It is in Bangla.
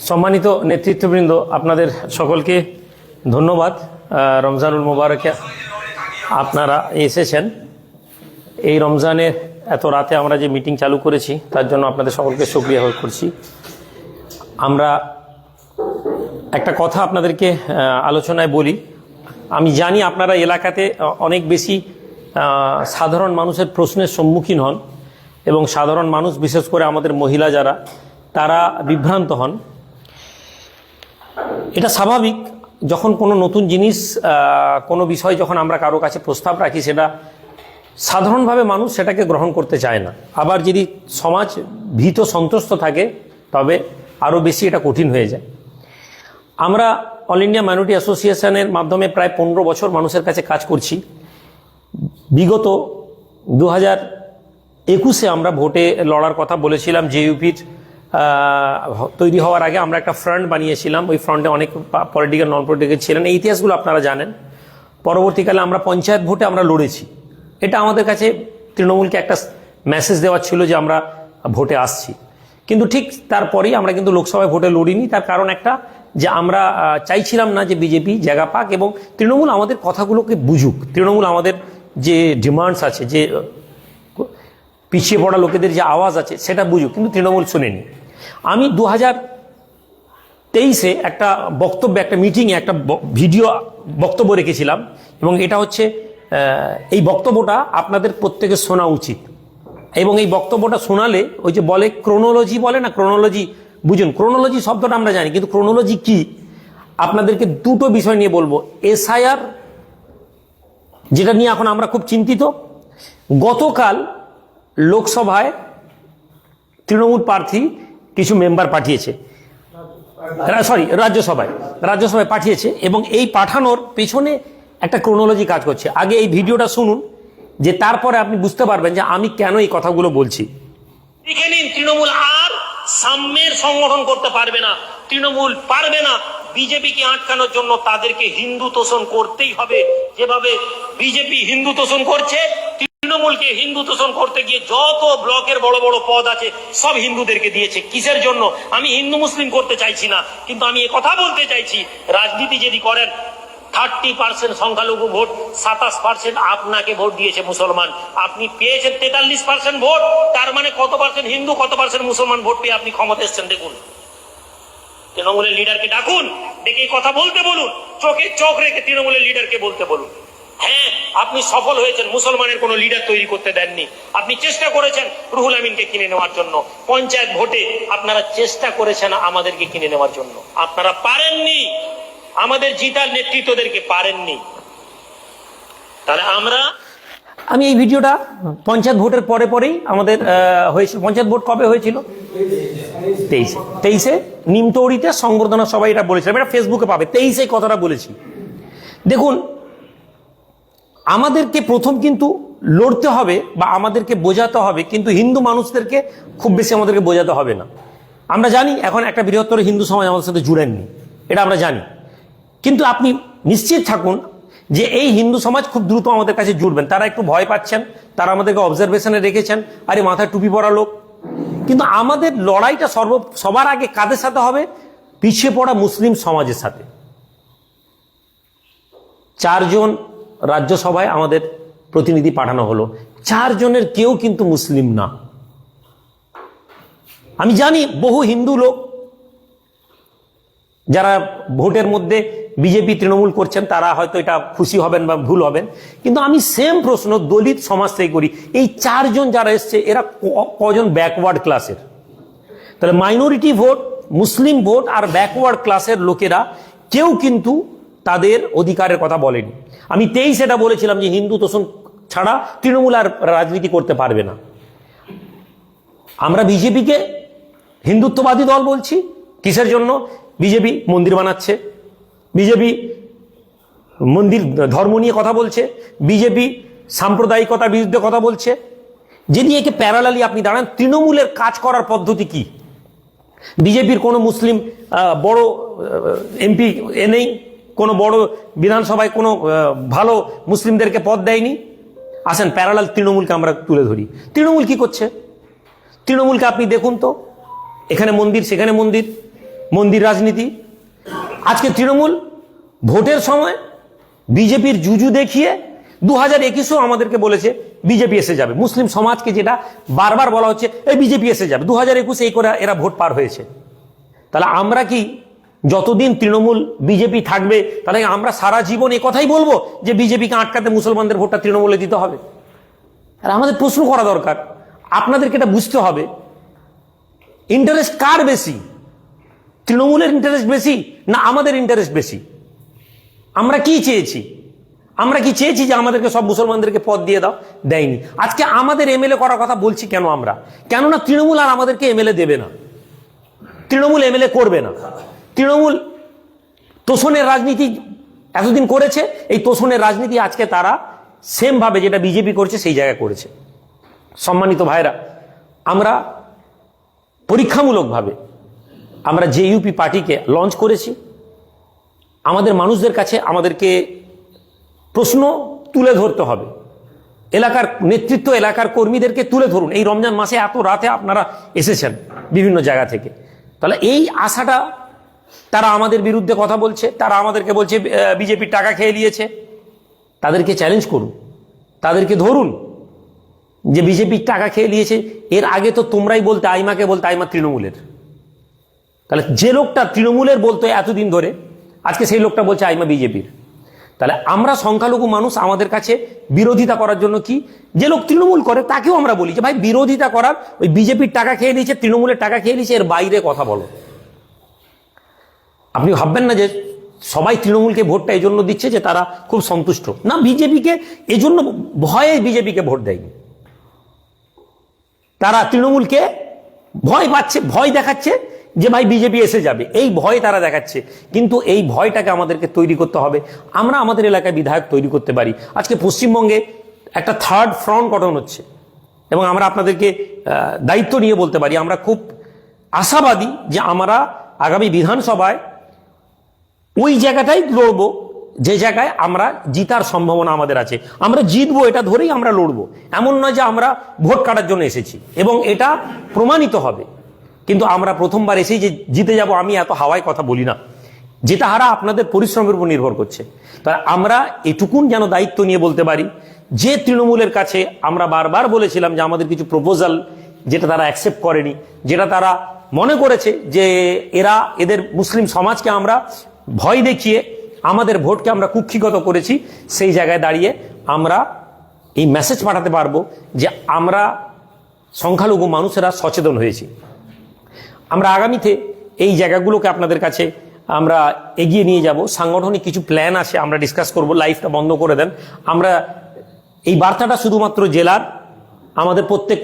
সম্মানিত নেতৃত্ববৃন্দ, আপনাদের সকলকে ধন্যবাদ। রমজানুল মোবারকে আপনারা এসেছেন। এই রমজানের এত রাতে আমরা যে মিটিং চালু করেছি তার জন্য আপনাদের সকলকে শুকরিয়া করছি। আমরা একটা কথা আপনাদেরকে আলোচনায় বলি। আমি জানি আপনারা এলাকাতে অনেক বেশি সাধারণ মানুষের প্রশ্নের সম্মুখীন হন এবং সাধারণ মানুষ, বিশেষ করে আমাদের মহিলা যারা, তারা বিভ্রান্ত হন। এটা স্বাভাবিক। যখন কোনো নতুন জিনিস, কোনো বিষয় যখন আমরা কারো কাছে প্রস্তাব রাখি, সেটা সাধারণভাবে মানুষ সেটাকে গ্রহণ করতে চায় না। আবার যদি সমাজ ভীত সন্ত্রস্ত থাকে তবে আরও বেশি এটা কঠিন হয়ে যায়। আমরা অল ইন্ডিয়া মাইনরিটি অ্যাসোসিয়েশনের মাধ্যমে প্রায় 15 বছর মানুষের কাছে কাজ করছি। বিগত 2021-এ আমরা ভোটে লড়ার কথা বলেছিলাম। জেইউপির তৈরি হওয়ার আগে আমরা একটা ফ্রন্ট বানিয়েছিলাম। ওই ফ্রন্টে অনেক পলিটিক্যাল, নন পলিটিক্যাল ছিলেন। এই ইতিহাসগুলো আপনারা জানেন। পরবর্তীকালে আমরা পঞ্চায়েত ভোটে আমরা লড়েছি। এটা আমাদের কাছে তৃণমূলকে একটা মেসেজ দেওয়া ছিল যে আমরা ভোটে আসছি। কিন্তু ঠিক তারপরেই আমরা কিন্তু লোকসভায় ভোটে লড়িনি। তার কারণ একটা, যে আমরা চাইছিলাম না যে বিজেপি জায়গা পাক এবং তৃণমূল আমাদের কথাগুলোকে বুঝুক। তৃণমূল আমাদের যে ডিমান্ডস আছে, যে পিছিয়ে পড়া লোকেদের যে আওয়াজ আছে, সেটা বুঝুক। কিন্তু তৃণমূল শুনেনি। আমি 2023-এ একটা বক্তব্যে, একটা মিটিংয়ে একটা ভিডিও বক্তব্য রেখেছিলাম এবং এটা হচ্ছে, এই বক্তব্যটা আপনাদের প্রত্যেকের শোনা উচিত। এবং এই বক্তব্যটা শোনালে, ওই যে বলে ক্রোনোলজি, বলে না, ক্রোনোলজি বুঝুন। ক্রোনোলজি শব্দটা আমরা জানি, কিন্তু ক্রোনোলজি কি, আপনাদেরকে দুটো বিষয় নিয়ে বলবো। এসআইআর, যেটা নিয়ে এখন আমরা খুব চিন্তিত। গতকাল লোকসভায় তৃণমূল প্রার্থী কিছু মেম্বার পাঠিয়েছে, রাজ্যসভায় পাঠিয়েছে এবং এই পাঠানোর পেছনে একটা ক্রোনোলজি কাজ করছে। আগে এই ভিডিওটা শুনুন, যে তারপরে আপনি বুঝতে পারবেন যে আমি কেন এই কথাগুলো বলছি। দেখে নিন, তৃণমূল আর সাম্যের সংগঠন করতে পারবে না। তৃণমূল পারবে না বিজেপিকে আটকানোর জন্য। তাদেরকে হিন্দু তোষণ করতেই হবে। যেভাবে বিজেপি হিন্দু তোষণ করছে, তৃণমূলকে হিন্দু তোষণ করতে গিয়ে যত ব্লকের বড় বড় পদ আছে সব হিন্দুদেরকে দিয়েছে। কিসের জন্য? আমি হিন্দু মুসলিম করতে চাইছি না, কিন্তু আমি এ কথা বলতে চাইছি, রাজনীতি যদি করেন, 30% সংখ্যালঘু ভোট, 27% আপনাকে ভোট দিয়েছে মুসলমান। আপনি পেয়েছেন 43% ভোট। তার মানে কত পার্সেন্ট হিন্দু, কত পার্সেন্ট মুসলমান ভোট পেয়ে আপনি ক্ষমতা এসছেন দেখুন। তৃণমূলের লিডারকে ডাকুন, ডেকে কথা বলতে বলুন, চোখে চোখ রেখে তৃণমূলের লিডারকে বলতে বলুন। হ্যাঁ, আপনি সফল হয়েছেন, মুসলমানের কোনো লিডার তৈরি করতে দেননি। আপনি চেষ্টা করেছেন রুহুল আমিনকে কিনে নেওয়ার জন্য। পঞ্চায়েত ভোটে আপনারা চেষ্টা করেছেন আমাদেরকে কিনে নেওয়ার জন্য। আপনারা পারেননি, আমাদের জিতার নেতৃত্বদেরকে পারেননি। তাহলে আমি এই ভিডিওটা পঞ্চায়েত ভোটের পরেই আমাদের হয়েছিল। পঞ্চায়েত ভোট কবে হয়েছিল? 23-এ নিমতৌড়িতে সংবর্ধনা সবাই এটা বলেছিলাম। এটা ফেসবুকে পাবে। 23-এ কথাটা বলেছি। দেখুন, আমাদেরকে প্রথম কিন্তু লড়তে হবে বা আমাদেরকে বোঝাতে হবে, কিন্তু হিন্দু মানুষদেরকে খুব বেশি আমাদেরকে বোঝাতে হবে না। আমরা জানি এখন একটা বৃহত্তর হিন্দু সমাজ আমাদের সাথে জুড়েননি, এটা আমরা জানি। কিন্তু আপনি নিশ্চিত থাকুন যে এই হিন্দু সমাজ খুব দ্রুত আমাদের কাছে জুড়বেন। তারা একটু ভয় পাচ্ছেন, তারা আমাদেরকে অবজারভেশনে রেখেছেন, আরে মাথায় টুপি পরা লোক। কিন্তু আমাদের লড়াইটা সবার আগে কাদের সাথে হবে? পিছিয়ে পড়া মুসলিম সমাজের সাথে। 4 জন রাজ্যসভায় আমাদের প্রতিনিধি পাঠানো হলো, 4 জনের কেউ কিন্তু মুসলিম না। আমি জানি বহু হিন্দু লোক যারা ভোটের মধ্যে বিজেপি তৃণমূল করছেন, তারা হয়তো এটা খুশি হবেন বা ভুল হবেন, কিন্তু আমি সেম প্রশ্ন দলিত সমাজ থেকে করি। এই 4 জন যারা এসছে, এরা কজন ব্যাকওয়ার্ড ক্লাসের? তাহলে মাইনরিটি ভোট, মুসলিম ভোট আর ব্যাকওয়ার্ড ক্লাসের লোকেরা কেউ কিন্তু তাদের অধিকারের কথা বলেনি। আমি 23 এটা বলেছিলাম যে হিন্দু তোষণ ছাড়া তৃণমূল আর রাজনীতি করতে পারবে না। আমরা বিজেপিকে হিন্দুত্ববাদী দল বলছি। কিসের জন্য? বিজেপি মন্দির বানাচ্ছে, বিজেপি মন্দির ধর্ম নিয়ে কথা বলছে, বিজেপি সাম্প্রদায়িকতার বিরুদ্ধে কথা বলছে। যদি একে প্যারালালি আপনি দাঁড়ান, তৃণমূলের কাজ করার পদ্ধতি কি? বিজেপির কোনো মুসলিম বড় এমপি নেই, কোনো বড় বিধানসভায় কোনো ভালো মুসলিমদেরকে পদ দেয়নি। আসেন প্যারালাল তৃণমূলকে আমরা তুলে ধরি। তৃণমূল কি করছে? তৃণমূলকে আপনি দেখুন তো, এখানে মন্দির সেখানে মন্দির, মন্দির রাজনীতি। আজকে তৃণমূল ভোটের সময় বিজেপির জুজু দেখিয়ে 2021-এও আমাদেরকে বলেছে বিজেপি এসে যাবে। মুসলিম সমাজকে যেটা বারবার বলা হচ্ছে এই বিজেপি এসে যাবে, 2021 এই করে এরা ভোট পার হয়েছে। তাহলে আমরা কি যতদিন তৃণমূল বিজেপি থাকবে তাহলে আমরা সারা জীবন এই কথাই বলবো যে বিজেপিকে আটকাতে মুসলমানদের ভোটটা তৃণমূলে দিতে হবে? আর আমাদের প্রশ্ন করা দরকার, আপনাদেরকে এটা বুঝতে হবে ইন্টারেস্ট কার বেশি, তৃণমূলের ইন্টারেস্ট বেশি না আমাদের ইন্টারেস্ট বেশি? আমরা কি চেয়েছি? আমরা কি চেয়েছি যে আমাদেরকে সব মুসলমানদেরকে পদ দিয়ে দাও? দেয়নি। আজকে আমাদের এমএলএ করার কথা বলছি কেন আমরা? কেননা তৃণমূল আর আমাদেরকে এমএলএ দেবে না, তৃণমূল এমএলএ করবে না। তৃণমূল তোষণের রাজনীতি এতদিন করেছে, এই তোষণের রাজনীতি আজকে তারা সেম ভাবে যেটা বিজেপি করছে সেই জায়গায় করেছে। সম্মানিত ভাইরা, আমরা পরীক্ষামূলকভাবে আমরা জেইউপি পার্টিকে লঞ্চ করেছি। আমাদের মানুষদের কাছে আমাদেরকে প্রশ্ন তুলে ধরতে হবে, এলাকার নেতৃত্ব এলাকার কর্মীদেরকে তুলে ধরুন। এই রমজান মাসে এত রাতে আপনারা এসেছেন বিভিন্ন জায়গা থেকে, তাহলে এই আশাটা তারা আমাদের বিরুদ্ধে কথা বলছে, তারা আমাদেরকে বলছে বিজেপির টাকা খেয়ে নিয়েছে। তাদেরকে চ্যালেঞ্জ করুন, তাদেরকে ধরুন যে বিজেপির টাকা খেয়ে নিয়েছে। এর আগে তো তোমরাই বলতে, আইমাকে বলতে আইমা তৃণমূলের। তাহলে যে লোকটা তৃণমূলের বলতো এতদিন ধরে, আজকে সেই লোকটা বলছে আইমা বিজেপির। তাহলে আমরা সংখ্যালঘু মানুষ, আমাদের কাছে বিরোধিতা করার জন্য কি, যে লোক তৃণমূল করে তাকেও আমরা বলি যে ভাই বিরোধিতা করার, ওই বিজেপির টাকা খেয়ে নিয়েছে, তৃণমূলের টাকা খেয়ে নিয়েছে, এর বাইরে কথা বলো। আপনি ভাববেন না যে সবাই তৃণমূলকে ভোটটা এই জন্য দিচ্ছে যে তারা খুব সন্তুষ্ট, না, বিজেপিকে এজন্য ভয়ে বিজেপিকে ভোট দেয়নি। তারা তৃণমূলকে ভয় পাচ্ছে, ভয় দেখাচ্ছে যে ভাই বিজেপি এসে যাবে, এই ভয় তারা দেখাচ্ছে। কিন্তু এই ভয়টাকে আমাদেরকে তৈরি করতে হবে। আমরা আমাদের এলাকায় বিধায়ক তৈরি করতে পারি। আজকে পশ্চিমবঙ্গে একটা থার্ড ফ্রন্ট গঠন হচ্ছে এবং আমরা আপনাদেরকে দায়িত্ব নিয়ে বলতে পারি, আমরা খুব আশাবাদী যে আমরা আগামী বিধানসভায় ওই জায়গাটাই লড়বো যে জায়গায় আমরা জিতার সম্ভাবনা আমাদের আছে। আমরা জিতবো এটা ধরেই আমরা লড়বো, এমন নয় যে আমরা ভোট কাটার জন্য এসেছি, এবং এটা প্রমাণিত হবে। কিন্তু আমরা প্রথমবার এসেই যে জিতে যাব, আমি এত হাওয়ায় কথা বলি না, যেটা হারা আপনাদের পরিশ্রমের উপর নির্ভর করছে। তাই আমরা এটুকুন যেন দায়িত্ব নিয়ে বলতে পারি যে তৃণমূলের কাছে আমরা বারবার বলেছিলাম যে আমাদের কিছু প্রপোজাল যেটা তারা অ্যাকসেপ্ট করেনি, যেটা তারা মনে করেছে যে এদের মুসলিম সমাজকে আমরা ভয় দেখিয়ে আমাদের ভোটকে আমরা কুক্ষিগত করেছি, সেই জায়গায় দাঁড়িয়ে আমরা এই মেসেজ পাঠাতে পারবো যে আমরা সংখ্যালঘু মানুষেরা সচেতন হয়েছি। আমরা আগামীতে এই জায়গাগুলোকে আপনাদের কাছে আমরা এগিয়ে নিয়ে যাব। সাংগঠনিক কিছু প্ল্যান আছে, আমরা ডিসকাস করব। লাইভটা বন্ধ করে দেন। আমরা এই বার্তাটা শুধুমাত্র জেলার আমাদের প্রত্যেক